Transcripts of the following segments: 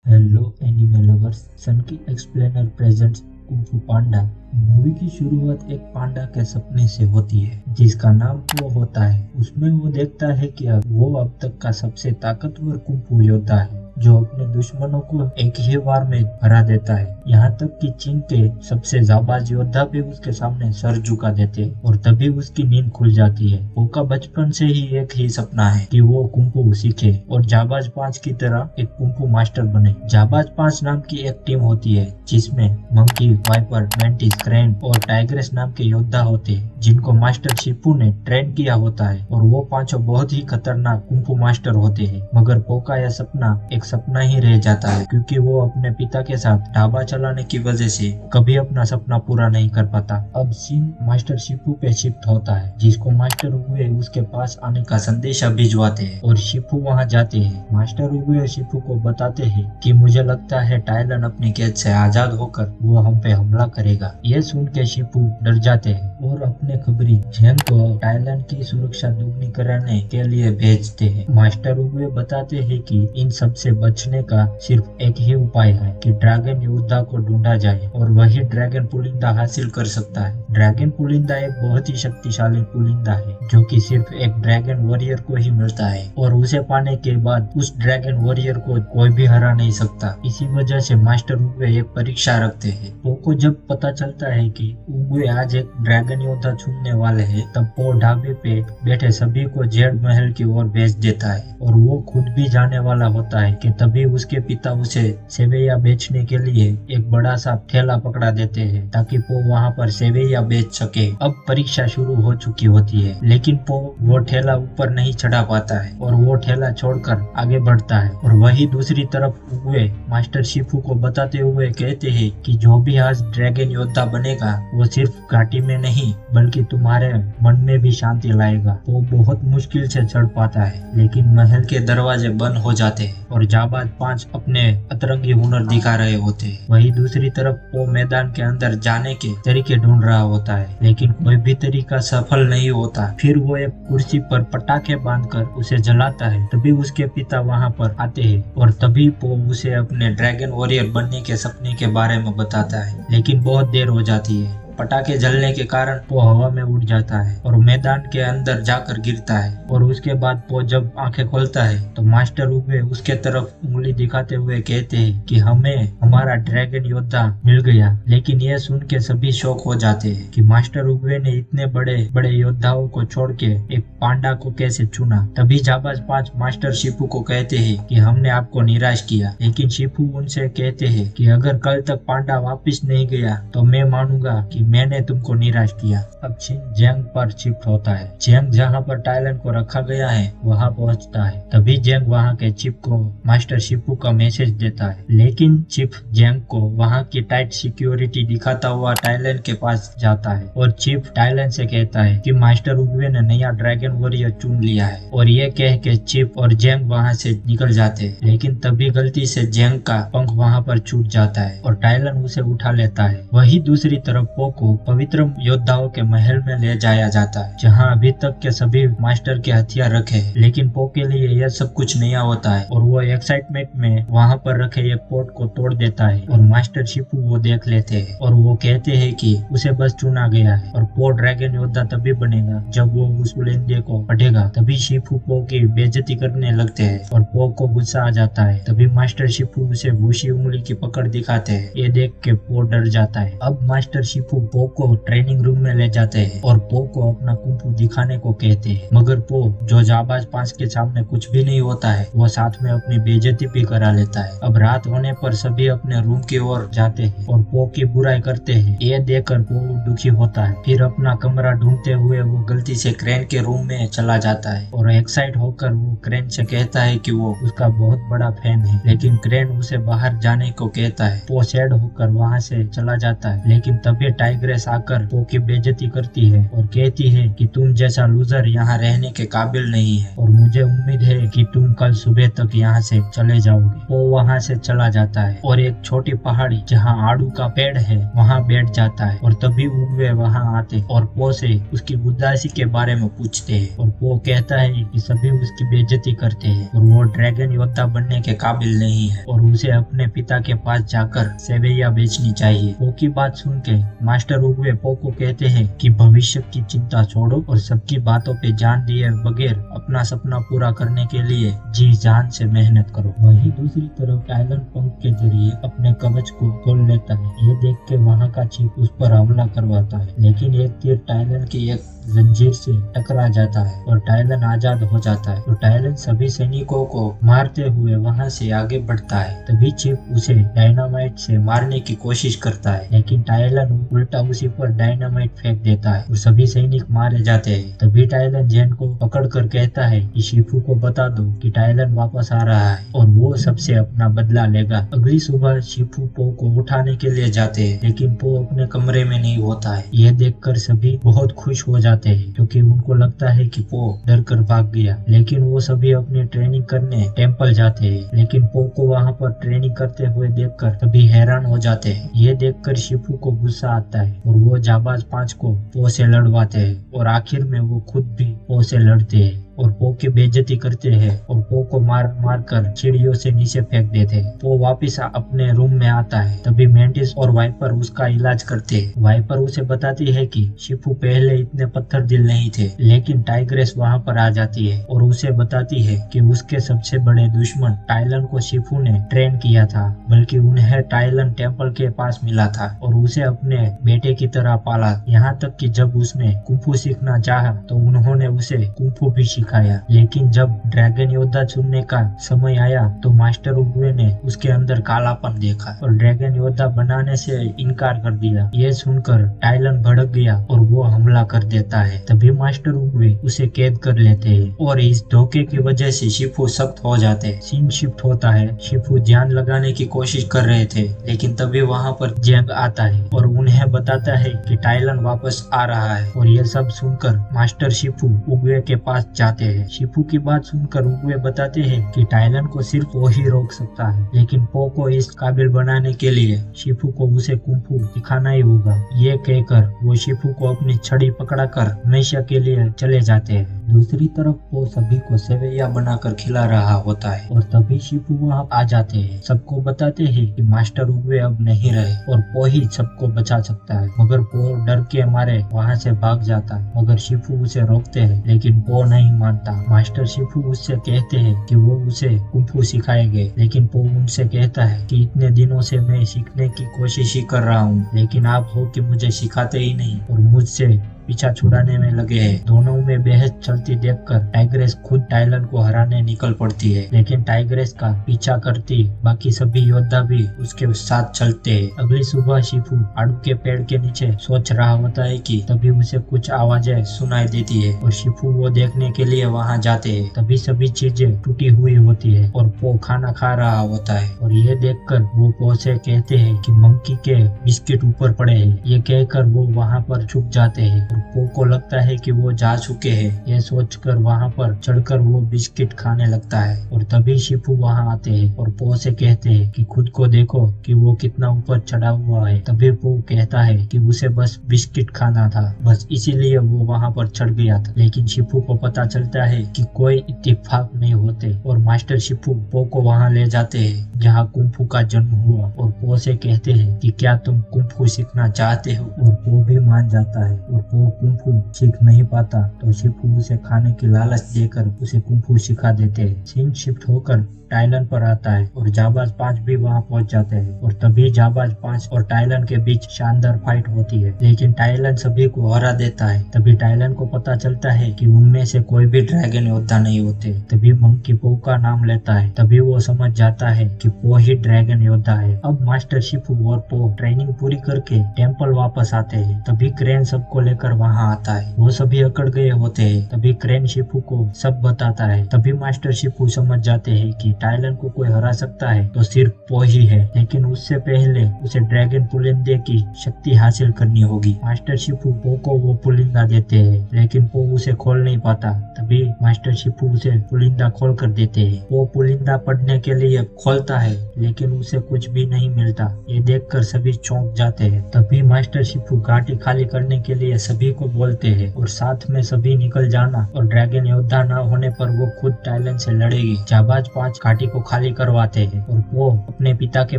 Hello anime lovers, सन की explainer presents kung फू पांडा। Movie की शुरुआत एक पांडा के सपने से होती है जिसका नाम वो होता है। उसमें वो देखता है कि वो अब तक का सबसे ताकतवर कुंग फू योद्धा है जो अपने दुश्मनों को एक ही बार में हरा देता है। यहाँ तक कि चीन के सबसे जाबाज योद्धा भी उसके सामने सर झुका देते हैं और तभी उसकी नींद खुल जाती है। वो का बचपन से ही एक ही सपना है कि वो कुंग फू सीखे और जाबाज 5 की तरह एक कुंग फू मास्टर बने। जाबाज 5 नाम की एक टीम होती है जिसमें मंकी, वाइपर, मेंटिस, क्रेन और टाइग्रेस नाम के योद्धा होते हैं जिनको मास्टर शिपू ने ट्रेन किया होता है और वो पांचों बहुत ही खतरनाक कुंग फू मास्टर होते हैं। मगर पो का यह सपना एक सपना ही रह जाता है क्योंकि वो अपने पिता के साथ ढाबा चलाने की वजह से कभी अपना सपना पूरा नहीं कर पाता। अब सीन मास्टर शिपू पे शिफ्ट होता है जिसको मास्टर उगुए उसके पास आने का संदेशा भिजवाते हैं और शिपू वहां जाते हैं। मास्टर उगुए शिपू को बताते हैं कि मुझे लगता है टाइलन अपनी कैद से आजाद होकर वो हम पे हमला करेगा। ये सुन के शिपू डर जाते हैं और अपने खबरी जेंग को टाइलन की सुरक्षा दुगनी कराने के लिए भेजते हैं। मास्टर उगुए बताते हैं कि इन सब से बचने का सिर्फ एक ही उपाय है कि ड्रैगन योद्धा को ढूंढा जाए और वही ड्रैगन पुलिंदा हासिल कर सकता है। ड्रैगन पुलिंदा एक बहुत ही शक्तिशाली पुलिंदा है जो कि सिर्फ एक ड्रैगन वॉरियर को ही मिलता है और उसे पाने के बाद उस ड्रैगन वॉरियर को कोई भी हरा नहीं सकता। इसी वजह से मास्टर उगुए एक परीक्षा रखते हैं। पो को जब पता चलता है कि उगुए आज एक ड्रैगन योद्धा चुनने वाले हैं तब पो ढाबे पे बैठे सभी को जेड महल की ओर भेज देता है और वो खुद भी जाने वाला होता है कि तभी उसके पिता उसे सेवैया बेचने के लिए एक बड़ा सा ठेला पकड़ा देते हैं ताकि पो वहां पर सेवैया बेच सके। अब परीक्षा शुरू हो चुकी होती है लेकिन पो वो ठेला ऊपर नहीं चढ़ा पाता है और वो ठेला छोड़कर आगे बढ़ता है और वही दूसरी तरफ उगुए मास्टर शिफू को बताते हुए कहते हैं कि जो भी आज ड्रैगन योद्धा बनेगा वो सिर्फ घाटी में नहीं बल्कि तुम्हारे मन में भी शांति लाएगा। वो बहुत मुश्किल से चढ़ पाता है लेकिन महल के दरवाजे बंद हो जाते हैं और जाबाज 5 अपने अतरंगी हुनर दिखा रहे होते हैं। वही दूसरी तरफ वो मैदान के अंदर जाने के तरीके ढूंढ रहा होता है लेकिन कोई भी तरीका सफल नहीं होता। फिर वो एक कुर्सी पर पटाखे बांधकर उसे जलाता है। तभी उसके पिता वहां पर आते हैं और तभी वो उसे अपने ड्रैगन वॉरियर बनने के सपने के बारे में बताता है लेकिन बहुत देर हो जाती है। पटाखे जलने के कारण वो हवा में उड़ जाता है और मैदान के अंदर जाकर गिरता है और उसके बाद वो जब आंखें खोलता है तो मास्टर उगुए उसके तरफ उंगली दिखाते हुए कहते हैं कि हमें हमारा ड्रैगन योद्धा मिल गया। लेकिन ये सुन के सभी शौक हो जाते हैं कि मास्टर उगुए ने इतने बड़े बड़े योद्धाओं को छोड़ के एक पांडा को कैसे चुना। तभी जाबाज 5 मास्टर शिपू को कहते हैं कि हमने आपको निराश किया। लेकिन शिपू उनसे कहते हैं कि अगर कल तक पांडा वापिस नहीं गया तो मैं मानूंगा कि मैंने तुमको निराश किया। अब चिन जेंग पर शिफ्ट होता है। जेंग जहाँ पर टाइलन को रखा गया है वहाँ पहुँचता है। तभी जेंग वहाँ के चिप को मास्टर शिपू का मैसेज देता है लेकिन चिप जेंग को वहाँ की टाइट सिक्योरिटी दिखाता हुआ टाइलन के पास जाता है और चिप टाइलन से कहता है कि मास्टर उगुए ने नया ड्रैगन वॉरियर चुन लिया है और ये कह के चिप और जेंग वहाँ से निकल जाते हैं। लेकिन तभी गलती से जेंग का पंख वहाँ पर छूट जाता है और टाइलन उसे उठा लेता है। वही दूसरी तरफ पो को पवित्र योद्धाओं के महल में ले जाया जाता है जहां अभी तक के सभी मास्टर के हथियार रखे हैं। लेकिन पो के लिए यह सब कुछ नया होता है और वो एक्साइटमेंट में वहां पर रखे एक पोर्ट को तोड़ देता है और मास्टर शिपू वो देख लेते हैं और वो कहते हैं कि उसे बस चुना गया है और पो ड्रैगन योद्धा तभी बनेगा जब वो उस पुलिंदे को पढ़ेगा। तभी शिपू पो की बेइज्जती करने लगते हैं और पो को गुस्सा आ जाता है। तभी मास्टर शिपू उसे भूसी उंगली की पकड़ दिखाते हैं। ये देख के पो डर जाता है। अब मास्टर शिपू पो को ट्रेनिंग रूम में ले जाते हैं और पो को अपना कुंग फू दिखाने को कहते हैं। मगर पो जो जाबाज 5 के सामने कुछ भी नहीं होता है वो साथ में अपनी बेइज्जती भी करा लेता है। अब रात होने पर सभी अपने रूम की ओर जाते हैं और पो की बुराई करते हैं। ये देखकर पो दुखी होता है। फिर अपना कमरा ढूंढते हुए वो गलती से क्रेन के रूम में चला जाता है और एक्साइट होकर वो क्रेन से कहता है कि वो उसका बहुत बड़ा फैन है। लेकिन क्रेन उसे बाहर जाने को कहता है। पो सैड होकर वहाँ से चला जाता है लेकिन तभी टाइग्रेस आकर पो की बेइज्जती करती है और कहती है कि तुम जैसा लूजर यहाँ रहने के काबिल नहीं है और मुझे उम्मीद है कि तुम कल सुबह तक यहाँ से चले जाओगे। वो वहाँ से चला जाता है और एक छोटी पहाड़ी जहाँ आड़ू का पेड़ है वहाँ बैठ जाता है और तभी उगवे वहाँ आते और पो से उसकी उदासी के बारे में पूछते हैं और पो कहता है कि सभी उसकी बेइज्जती करते हैं और वो ड्रैगन योद्धा बनने के काबिल नहीं है और उसे अपने पिता के पास जाकर सेवैया बेचनी चाहिए। पो की बात सुन के मास्टर उगवे पो को कहते हैं कि भविष्य की चिंता छोड़ो और सबकी बातों पे जान दिए बगैर अपना सपना पूरा करने के लिए जी जान से मेहनत करो। वहीं दूसरी तरफ टाइलन पंख के जरिए अपने कवच को खोल लेता है। ये देख के वहाँ का चीफ उस पर हमला करवाता है लेकिन एक तीर टाइलन की एक जंजीर से टकरा जाता है और टाइलन आजाद हो जाता है। तो टाइलन सभी सैनिकों को मारते हुए वहां से आगे बढ़ता है। तभी चीफ उसे डायनामाइट से मारने की कोशिश करता है लेकिन टाइलन उल्टा उसी पर डायनामाइट फेंक देता है और सभी सैनिक मारे जाते हैं। तभी टाइलन जैन को पकड़कर कहता है कि शिफू को बता दो कि टाइलन वापस आ रहा है और वो सबसे अपना बदला लेगा। अगली सुबह शिफू पो को उठाने के लिए जाते हैं लेकिन पो अपने कमरे में नहीं होता है। यह देखकर सभी बहुत खुश हो जाते हैं क्योंकि उनको लगता है कि पो डर कर भाग गया। लेकिन वो सभी अपनी ट्रेनिंग करने टेम्पल जाते हैं लेकिन पो को वहाँ पर ट्रेनिंग करते हुए देखकर सभी हैरान हो जाते हैं। ये देखकर शिफू को गुस्सा आता है और वो जाबाज 5 को पो से लड़वाते हैं और आखिर में वो खुद भी पो से लड़ते हैं और पो की बेइज्जती करते हैं और पो को मार मार कर चिड़ियों से नीचे फेंक देते हैं। पो वापिस अपने रूम में आता है। तभी मेंटिस और वाइपर उसका इलाज करते हैं। वाइपर उसे बताती है कि शिफू पहले इतने पत्थर दिल नहीं थे लेकिन टाइग्रेस वहाँ पर आ जाती है और उसे बताती है कि उसके सबसे बड़े दुश्मन टाइलन को शिफू ने ट्रेन किया था, बल्कि उन्हें टाइलन टेम्पल के पास मिला था और उसे अपने बेटे की तरह पाला। यहाँ तक कि जब उसने कुंफू सीखना चाहा तो उन्होंने उसे कुंफू भी सिखाया। लेकिन जब ड्रैगन योद्धा चुनने का समय आया तो मास्टर उगवे ने उसके अंदर कालापन देखा और ड्रैगन योद्धा बनाने से इनकार कर दिया। ये सुनकर टाइलन भड़क गया और वो हमला कर देता है। तभी मास्टर उगवे उसे कैद कर लेते हैं और इस धोखे की वजह से शिफू सख्त हो जाते हैं। सीन शिफ्ट होता है। शिफू ध्यान लगाने की कोशिश कर रहे थे लेकिन तभी वहाँ पर जेंग आता है और उन्हें बताता है कि टाइलन वापस आ रहा है और ये सब सुनकर मास्टर शिफू उगवे के पास जाते हैं। शिफू की बात सुनकर उगवे बताते हैं कि टाइलन को सिर्फ वो ही रोक सकता है लेकिन पो को इस काबिल बनाने के लिए शिफू को उसे कुंफू सिखाना ही होगा। ये कहकर वो शिफू को अपनी छड़ी पकड़ाकर हमेशा के लिए चले जाते हैं। दूसरी तरफ पो सभी को सेवैया बनाकर खिला रहा होता है और तभी शिफू वहाँ आ जाते हैं। सबको बताते हैं कि मास्टर उगवे अब नहीं रहे और पो ही सबको बचा सकता है, मगर पो डर के मारे वहाँ से भाग जाता है। मगर शिफू उसे रोकते हैं लेकिन पो नहीं मानता। मास्टर शिफू उससे कहते हैं कि वो उसे कुंफू सिखाएंगे लेकिन पो उनसे कहता है कि इतने दिनों से मैं सीखने की कोशिश ही कर रहा हूँ लेकिन आप हो कि मुझे सिखाते ही नहीं और मुझसे पीछा छुड़ाने में लगे हैं। दोनों में बहस चलती देखकर टाइग्रेस खुद टाइलन को हराने निकल पड़ती है लेकिन टाइग्रेस का पीछा करती बाकी सभी योद्धा भी उसके साथ चलते हैं। अगली सुबह शिफू आड़ू के पेड़ के नीचे सोच रहा होता है कि तभी उसे कुछ आवाजें सुनाई देती है और शिफू वो देखने के लिए वहां जाते हैं। तभी सभी चीजें टूटी हुई होती है और पो खाना खा रहा होता है और ये देखकर वो पो से कहते हैं कि मंकी के बिस्किट ऊपर पड़े हैं। ये कहकर वो वहाँ पर छुप जाते हैं। पो को लगता है कि वो जा चुके हैं। ये सोचकर वहाँ पर चढ़कर वो बिस्किट खाने लगता है और तभी शिफू वहाँ आते हैं और पो से कहते हैं कि खुद को देखो कि वो कितना ऊपर चढ़ा हुआ है। तभी पो कहता है कि उसे बस बिस्किट खाना था, बस इसीलिए वो वहाँ पर चढ़ गया था। लेकिन शिफू को पता चलता है कि कोई इत्तेफाक नहीं होते और मास्टर शिफू पो को वहाँ ले जाते हैं जहाँ कुंफू का जन्म हुआ और पो से कहते हैं कि क्या तुम कुंफू सीखना चाहते हो और पो भी मान जाता है और पो कुंफू सीख नहीं पाता तो शिफू उसे खाने की लालच देकर उसे कुंफू सिखा देते हैं। सीन शिफ्ट होकर टाइलन पर आता है और जाबाज 5 भी वहां पहुंच जाते हैं और तभी जाबाज 5 और टाइलन के बीच शानदार फाइट होती है लेकिन टाइलन सभी को हरा देता है। तभी टाइलन को पता चलता है कि उनमें से कोई भी ड्रैगन योद्धा नहीं होते। तभी मंकी पो का नाम लेता है। तभी वो समझ जाता है कि पो ही ड्रैगन योद्धा है। अब मास्टर शिफू और पो ट्रेनिंग पूरी करके टेम्पल वापस आते हैं। तभी क्रेन सबको लेकर वहाँ आता है। वो सभी अकड़ गए होते हैं। तभी क्रेन शिफू को सब बताता है। तभी मास्टर शिफू समझ जाते हैं कि टाइलन को कोई हरा सकता है तो सिर्फ पो ही है, लेकिन उससे पहले उसे ड्रैगन पुलिंदे की शक्ति हासिल करनी होगी। मास्टर शिफू पो को वो पुलिंदा देते हैं, लेकिन पो उसे खोल नहीं पाता। तभी मास्टर शिफू उसे पुलिंदा खोल कर देते हैं। वो पुलिंदा पढ़ने के लिए खोलता है, लेकिन उसे कुछ भी नहीं मिलता। ये देखकर सभी चौंक जाते हैं। तभी मास्टर शिफू घाटी खाली करने के लिए सभी को बोलते हैं और साथ में सभी निकल जाना, और ड्रैगन योद्धा न होने पर वो खुद टाइलन से लड़ेगी। जाबाज 5 घाटी को खाली करवाते हैं और वो अपने पिता के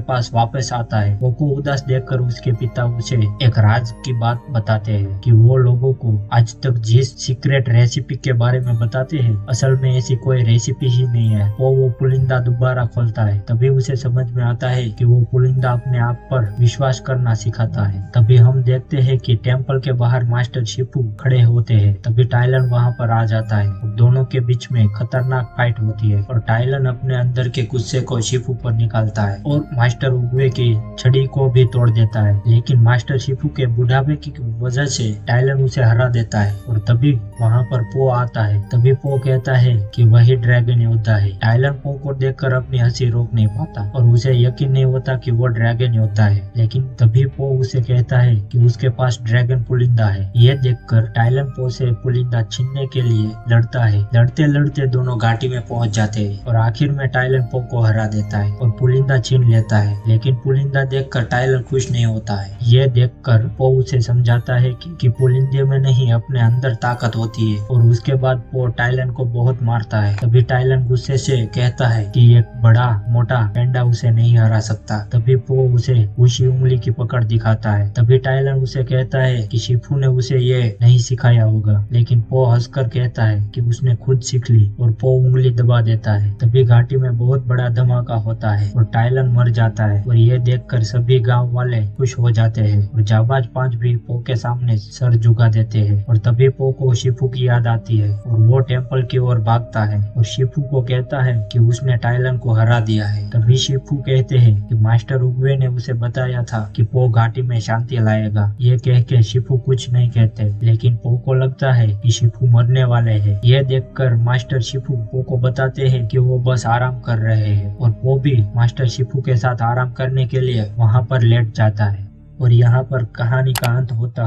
पास वापस आता है। वो को उदास देखकर उसके पिता उसे एक राज की बात बताते हैं कि वो लोगों को आज तक जिस सीक्रेट रेसिपी के बारे में बताते हैं, असल में ऐसी कोई रेसिपी ही नहीं है। वो पुलिंदा दोबारा खोलता है। तभी उसे समझ में आता है कि वो पुलिंदा अपने आप पर विश्वास करना सिखाता है। तभी हम देखते हैं कि टेम्पल के बाहर मास्टर शिफू खड़े होते हैं। तभी टाइलन वहाँ पर आ जाता है और दोनों के बीच में खतरनाक फाइट होती है और टाइलन अपने अंदर के गुस्से को शिफू पर निकालता है और मास्टर उगवे की छड़ी को भी तोड़ देता है। लेकिन मास्टर शिफू के बुढ़ापे की वजह से टाइलन उसे हरा देता है और तभी वहाँ पर पो आता है। तभी पो कहता है कि वही ड्रैगन योद्धा है। टाइलन पो को देखकर अपनी हंसी रोक नहीं पाता और उसे यकीन नहीं होता कि वो ड्रैगन योद्धा है। लेकिन तभी पो उसे कहता है कि उसके पास ड्रैगन पुलिंदा है। ये देखकर टाइलन पो से पुलिंदा छीनने के लिए लड़ता है। लड़ते लड़ते दोनों घाटी में पहुंच जाते हैं और आखिर में टाइलन पो को हरा देता है और पुलिंदा छीन लेता है। लेकिन पुलिंदा देखकर टाइलन खुश नहीं होता है। ये देखकर पो उसे समझाता है कि पुलिंदे में नहीं, अपने अंदर ताकत होती है, और उसके बाद पो टाइलन को बहुत मारता है। तभी टाइलन गुस्से से कहता है कि एक बड़ा मोटा पेंडा उसे नहीं हरा सकता। तभी पो उसे ऊंची उंगली की पकड़ दिखाता है। तभी टाइलन उसे कहता है कि शिफू ने उसे ये नहीं सिखाया होगा, लेकिन पो हंसकर कहता है कि उसने खुद सीख ली और पो उंगली दबा देता है। तभी घाटी में बहुत बड़ा धमाका होता है और टाइलन मर जाता है और ये देखकर सभी गांव वाले खुश हो जाते हैं और जाबाज 5 भी पो के सामने सर झुका देते हैं। और तभी पो को शिफू की याद आती है और वो टेम्पल की ओर भागता है और शिफू को कहता है कि उसने टाइलन को हरा दिया है। तभी शिफू कहते हैं कि मास्टर उगवे ने उसे बताया था कि पो घाटी में शांति लाएगा। ये कह के शिफू कुछ नहीं कहते, लेकिन पो को लगता है कि शिफू मरने वाले हैं। ये देखकर मास्टर शिफू पो को बताते हैं कि वो बस आराम कर रहे हैं और पो भी मास्टर शिफू के साथ आराम करने के लिए वहाँ पर लेट जाता है। और यहाँ पर कहानी का अंत होता है।